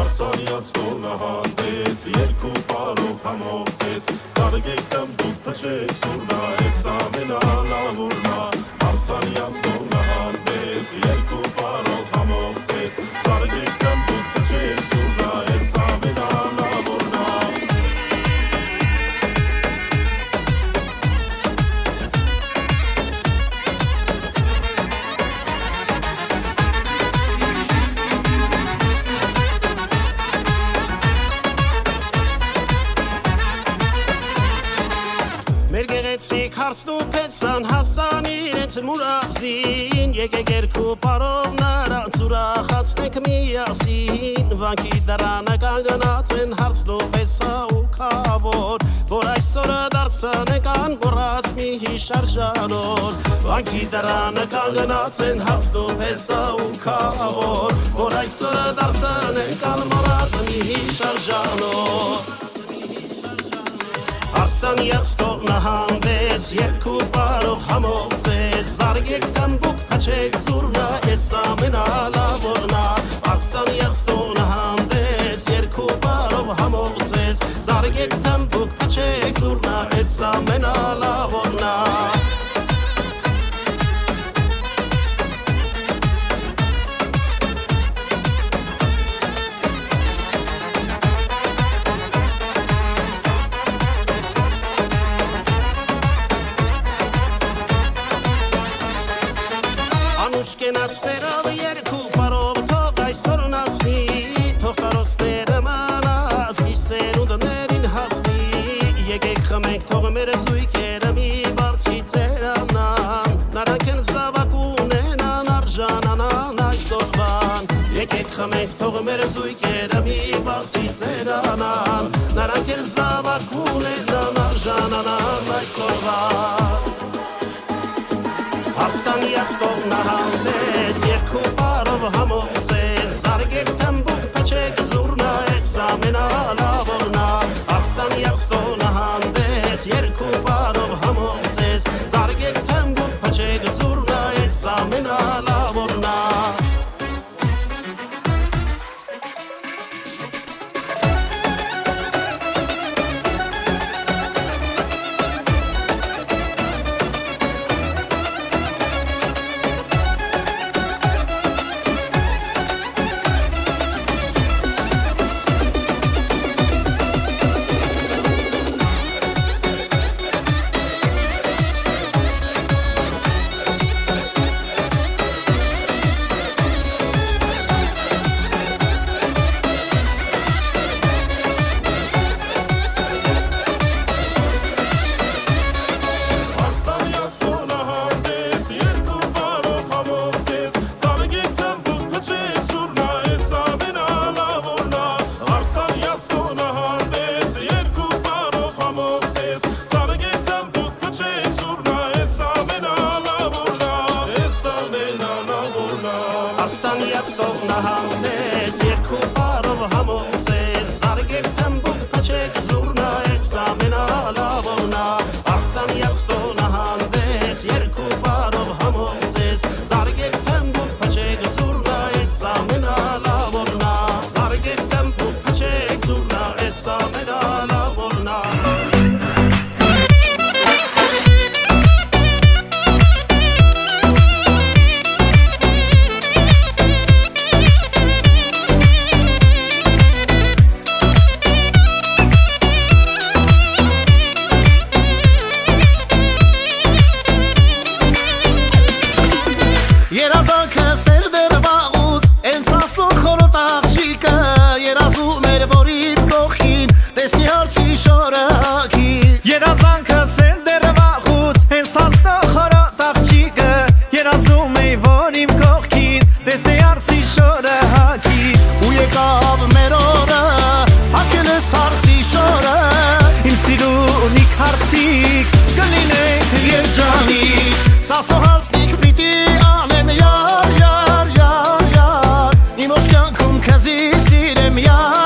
Հարսանյաց տոնահանդես երկու պարով համովցես Զարգեք տմբուկ փչեք սուրնա ես ամենալավուրնա Հարսանյաց տոնահանդես երկու պարով համովցես Զարգեք տմբուկ փչեք սուրնա ես ամենալավուրնա Մեր գեղեցիկ հարցն ու փեսան հասան իրենց մուրազին Եկեք երկու պարով նրանց ուրախացնենք միասին Վանքի դարանը կանգնած են հարցն ու փեսա ու քավոր Որ այսօրը դարձան եկան գոռաց մի հիշարժանոր Վանքի դարանը կանգնած են հարցն ու փեսա ու քավոր Որ այսօրը դարձան եկան մոռաց մի հիշարժանոր Հարսանյաց տոնահանդես երկու պարով համովցես Զարգեք տմբուկ փչեք սուրնա ես ամենալավորնա Հարսանյաց տոնահանդես երկու պարով համովցես Զարգեք տմբուկ փչեք սուրնա ես ամենալավորնա Ուշկենացներով երկու պարով թող այսօր ունացնի Թող կարոցները մանած գիսեր ու դներին հասնի Եկեք խմենք թող մեր զույգերը մի բարձի ծերանան Նրանք են զավակ ունենան արժանանան այսօրվան Եկեք խմենք թող մեր զույգերը մի բարձի ծերանան Նրանք են զավակ ունենան արժանանան այսօրվան Հարսանյաց տոնահանդես երկու պարով համովցես Զարգեք տմբուկ փչեք զուրնա ես ամենալավորնա Հարսանյաց տոնահանդես երկու պարով համովցես Զարգեք տմբուկ փչեք զուրնա ես ամենալավորնա Հարսանյաց տոնահանդես երկու պարով համովցես Զարգեք տմբուկ փչեք զուրնա ես ամենալավորնա Հարսանյաց տոնահանդես երկու պարով համովցես Զարգեք տմբուկ փչեք զուրնա ես ամենալավորնա Զարգեք տմբուկ փչեք զուրնա ես ամենալավորնա Երազանքը սեր դեր վաղուց Ենցասլուն խորոտ աղջիկը Երազում էր որ իմ կողքին Տեսնի հարցի շորը հակի Երազանքը սեր դեր վաղուց Ենցասլուն խորոտ աղջիկը Երազում էի որ իմ կողքին Տեսնի հարցի շորը հակի Ու եկավ մեր օրը Հակել ես հարցի շորը Իմ սիրունիկ հարցիկ Կլինենք երջանիկ Սասնո հարցնիկ պիտի անեմ յար, յար, յար, յար Իմ ոչ կյանքում քեզի սիրեմ յար